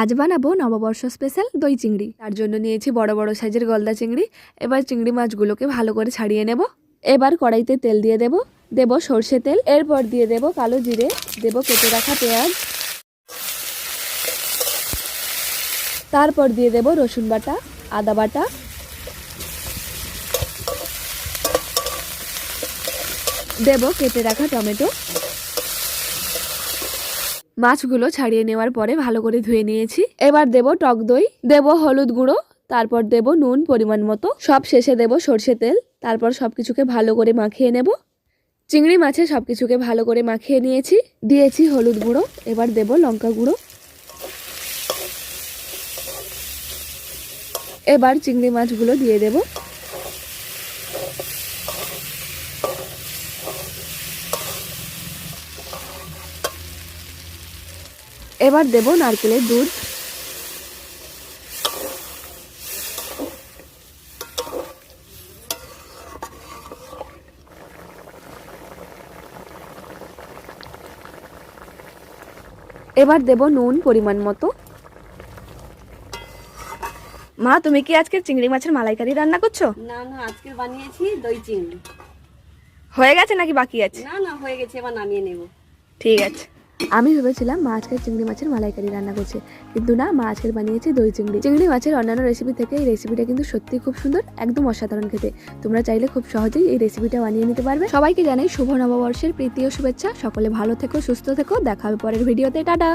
আজ বানাবো নববর্ষ স্পেশাল দই চিংড়ি। তার জন্য নিয়েছি বড় বড় সাইজের গলদা চিংড়ি। এবার চিংড়ি মাছগুলোকে ভালো করে ছাড়িয়ে নেব। এবার কড়াইতে তেল দিয়ে দেব সর্ষে তেল। এরপর দিয়ে দেব কালো জিরে, দেব কেটে রাখা পেঁয়াজ, তারপর দিয়ে দেব রসুন বাটা, আদা বাটা, দেব কেটে রাখা টমেটো। মাছগুলো ছাড়িয়ে নেওয়ার পরে ভালো করে ধুয়ে নিয়েছি। এবার দেব টক দই, দেব হলুদ গুঁড়ো, তারপর দেব নুন পরিমাণ মতো, সব শেষে দেব সর্ষে তেল। তারপর সবকিছুকে ভালো করে মাখিয়ে নেব। চিংড়ি মাছে সবকিছুকে ভালো করে মাখিয়ে নিয়েছি। দিয়েছি হলুদ গুঁড়ো, এবার দেব লঙ্কা গুঁড়ো। এবার চিংড়ি মাছগুলো দিয়ে দেব। এবার দেব নারকেলের দুধ। এবার দেব নুন পরিমাণ মতো। মা, তুমি কি আজকে চিংড়ি মাছের মালাইকারি রান্না করছো? না না, আজকে বানিয়েছি দই চিংড়ি। হয়ে গেছে নাকি বাকি আছে? না না, হয়ে গেছে, এবার নামিয়ে নেব। ঠিক আছে। আমি ভেবেছিলাম মা আজকের চিংড়ি মাছের মালাইকারি রান্না করছে, কিন্তু না, মা আজকের বানিয়েছে দই চিংড়ি। চিংড়ি মাছের অন্যান্য রেসিপি থেকে এই রেসিপিটা কিন্তু সত্যিই খুব সুন্দর, একদম অসাধারণ খেতে। তোমরা চাইলে খুব সহজেই এই রেসিপিটা বানিয়ে নিতে পারবে। সবাইকে জানাই শুভ নববর্ষের প্রীতি ও শুভেচ্ছা। সকলে ভালো থেকো, সুস্থ থেকো। দেখা হবে পরের ভিডিওতে। টাটা।